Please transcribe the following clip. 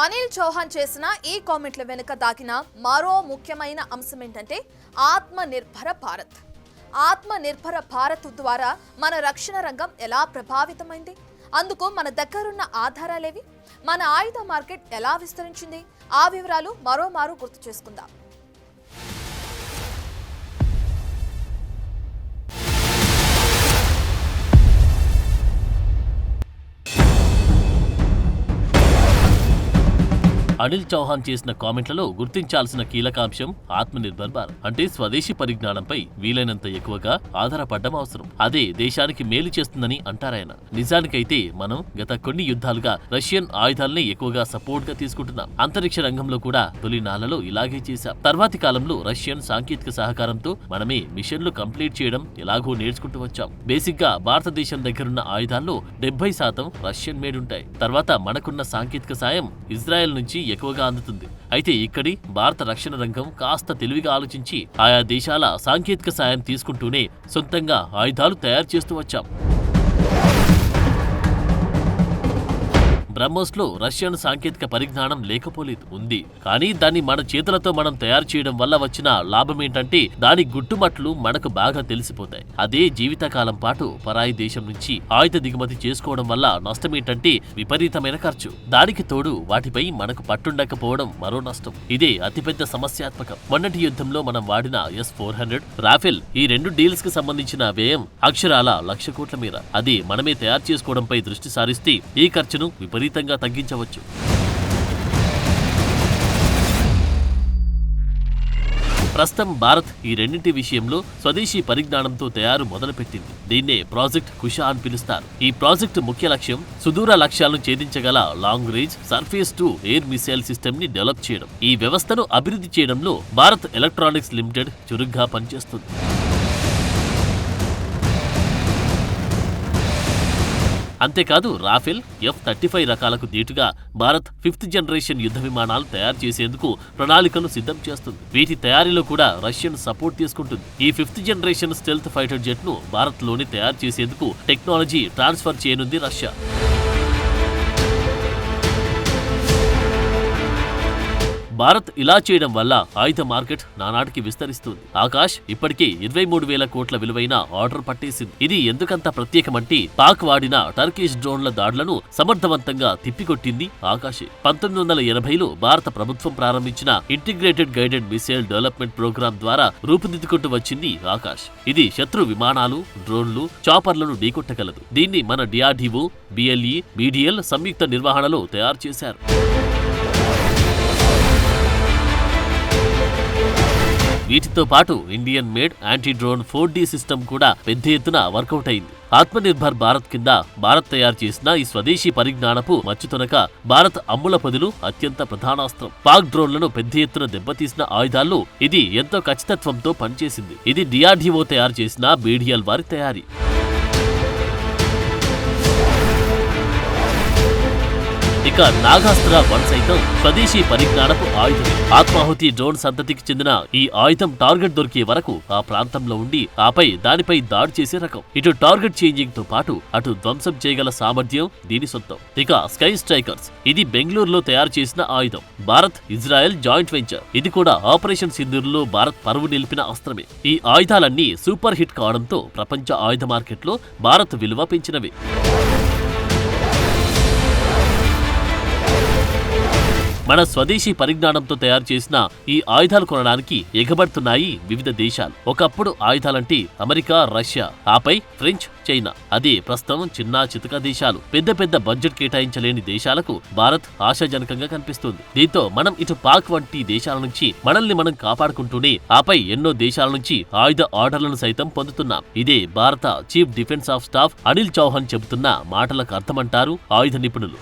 అనిల్ చౌహాన్ చేసిన ఈ కామెంట్ల వెనుక దాగిన మరో ముఖ్యమైన అంశం ఏంటంటే ఆత్మనిర్భర భారత్. ఆత్మనిర్భర భారత్ ద్వారా మన రక్షణ రంగం ఎలా ప్రభావితమైంది, అందుకు మన దగ్గరున్న ఆధారాలేవి, మన ఆయుధ మార్కెట్ ఎలా విస్తరించింది, ఆ వివరాలు మరోమారు గుర్తు చేసుకుందాం. అనిల్ చౌహాన్ చేసిన కామెంట్లలో గుర్తించాల్సిన కీలకాంశం ఆత్మనిర్భర్ భారత్. అంటే స్వదేశీ పరిజ్ఞానంపై వీలైనంత ఎక్కువగా ఆధారపడడం అవసరం. అదే దేశానికి మేలు చేస్తుందని అంటారాయన. నిజానికైతే మనం గత కొన్ని యుద్ధాలుగా రష్యన్ ఆయుధాలనే ఎక్కువగా సపోర్ట్ గా తీసుకుంటున్నాం. అంతరిక్ష రంగంలో కూడా తొలి నాళ్లలో ఇలాగే చేశాం. తర్వాతి కాలంలో రష్యన్ సాంకేతిక సహకారంతో మనమే మిషన్లు కంప్లీట్ చేయడం ఎలాగో నేర్చుకుంటూ వచ్చాం. బేసిక్ గా భారతదేశం దగ్గరున్న ఆయుధాల్లో 70% రష్యన్ మేడ్ ఉంటాయి. తర్వాత మనకున్న సాంకేతిక సాయం ఇజ్రాయెల్ నుంచి ఎక్కువగా అందుతుంది. అయితే ఇక్కడి భారత రక్షణ రంగం కాస్త తెలివిగా ఆలోచించి ఆయా దేశాల సాంకేతిక సాయం తీసుకుంటూనే సొంతంగా ఆయుధాలు తయారు చేస్తూ వచ్చాం. బ్రహ్మోస్ లో రష్యన్ సాంకేతిక పరిజ్ఞానం లేకపోలేదు, ఉంది. కానీ దాన్ని మన చేతులతో మనం తయారు చేయడం వల్ల వచ్చిన లాభం ఏంటంటే దాని గుట్టుమట్లు మనకు బాగా తెలిసిపోతాయి. అదే జీవితకాలం పాటు పరాయి దేశం నుంచి ఆయుధ దిగుమతి చేసుకోవడం వల్ల నష్టమేంటంటే విపరీతమైన ఖర్చు. దానికి తోడు వాటిపై మనకు పట్టుండకపోవడం మరో నష్టం. ఇదే అతిపెద్ద సమస్యాత్మకం. మొన్నటి యుద్ధంలో మనం వాడిన S-400, రాఫెల్ ఈ రెండు డీల్స్ కి సంబంధించిన వ్యయం అక్షరాల 1,00,000 కోట్ల మేర. అది మనమే తయారు చేసుకోవడంపై దృష్టి సారిస్తే ఈ ఖర్చును విపరీతంగా తగ్గించవచ్చు. ప్రస్తుతం భారత్ ఈ రెండింటి విషయంలో స్వదేశీ పరిజ్ఞానంతో తయారు మొదలుపెట్టింది. దీన్నే ప్రాజెక్ట్ కుషా అని పిలుస్తారు. ఈ ప్రాజెక్టు ముఖ్య లక్ష్యం సుదూర లక్ష్యాలను ఛేదించగల long range surface to air missile system ని డెవలప్ చేయడం. ఈ వ్యవస్థను అభివృద్ధి చేయడంలో భారత్ ఎలక్ట్రానిక్స్ లిమిటెడ్ చురుగ్గా పనిచేస్తుంది. అంతేకాదు రాఫెల్, F-35 రకాలకు దీటుగా భారత్ 5th జనరేషన్ యుద్ధ విమానాలు తయారు చేసేందుకు ప్రణాళికలు సిద్ధం చేస్తుంది. వీటి తయారీలో కూడా రష్యన్ సపోర్ట్ తీసుకుంటుంది. ఈ 5th generation stealth fighter jet ను భారత్ లోని తయారు చేసేందుకు టెక్నాలజీ ట్రాన్స్ఫర్ చేయనుంది రష్యా. భారత్ ఇలా చేయడం వల్ల ఆయుధ మార్కెట్ నానాటికి విస్తరిస్తుంది. ఆకాష్ ఇప్పటికే 23,000 కోట్ల విలువైన ఆర్డర్ పట్టేసింది. ఇది ఎందుకంత ప్రత్యేకమంటే పాక్ వాడిన టర్కిష్ డ్రోన్ల దాడులను సమర్థవంతంగా తిప్పికొట్టింది ఆకాశే. 1980లో భారత ప్రభుత్వం ప్రారంభించిన integrated guided missile development programme ద్వారా రూపుదిద్దుకుంటూ వచ్చింది ఆకాష్. ఇది శత్రు విమానాలు, డ్రోన్లు, చాపర్లను ఢీకొట్టగలదు. దీన్ని మన DRDO, BLE, BDL సంయుక్త నిర్వహణలో తయారు చేశారు. వీటితో పాటు Indian made anti drone 4D system కూడా పెద్ద ఎత్తున వర్కౌట్ అయింది. ఆత్మనిర్భర్ భారత్ కింద భారత్ తయారు చేసిన ఈ స్వదేశీ పరిజ్ఞానపు మచ్చుతొనక భారత్ అమ్ముల పొదులు అత్యంత ప్రధానాస్త్రం. పాక్ డ్రోన్లను పెద్ద ఎత్తున దెబ్బతీసిన ఆయుధాల్లో ఇది ఎంతో ఖచ్చితత్వంతో పనిచేసింది. ఇది DRDO తయారు చేసిన BDL వారి తయారీ. ఇక నాగాస్త్ర 1 సైతం స్వదేశీ పరిజ్ఞానపు ఆయుధం. ఆత్మాహుతి డ్రోన్ సంతతికి చెందిన ఈ ఆయుధం టార్గెట్ దొరికే వరకు ఆ ప్రాంతంలో ఉండి ఆపై దానిపై దాడి చేసే రకం. ఇటు టార్గెట్ చేంజింగ్ తో పాటు అటు ధ్వంసం చేయగల సామర్థ్యం దీని సొంతం. ఇక స్కై స్ట్రైకర్స్, ఇది బెంగళూరులో తయారు చేసిన ఆయుధం. Bharat Israel joint venture. ఇది కూడా ఆపరేషన్ సింధూర్లో భారత్ పరువు నిలిపిన అస్త్రమే. ఈ ఆయుధాలన్నీ సూపర్ హిట్ కావడంతో ప్రపంచ ఆయుధ మార్కెట్లో భారత్ విలువ పెంచినవి. మన స్వదేశీ పరిజ్ఞానంతో తయారు చేసిన ఈ ఆయుధాలు కొనడానికి ఎగబడుతున్నాయి వివిధ దేశాలు. ఒకప్పుడు ఆయుధాలంటే అమెరికా, రష్యా, ఆపై ఫ్రెంచ్, చైనా. అదే ప్రస్తుతం చిన్న చితక దేశాలు. పెద్ద పెద్ద బడ్జెట్ కేటాయించలేని దేశాలకు భారత్ ఆశాజనకంగా కనిపిస్తుంది. దీంతో మనం ఇటు పాక్ వంటి దేశాల నుంచి మనల్ని మనం కాపాడుకుంటూనే ఆపై ఎన్నో దేశాల నుంచి ఆయుధ ఆర్డర్లను సైతం పొందుతున్నాం. ఇదే భారత chief defence of staff Anil Chauhan చెబుతున్న మాటలకు అర్థమంటారు ఆయుధ నిపుణులు.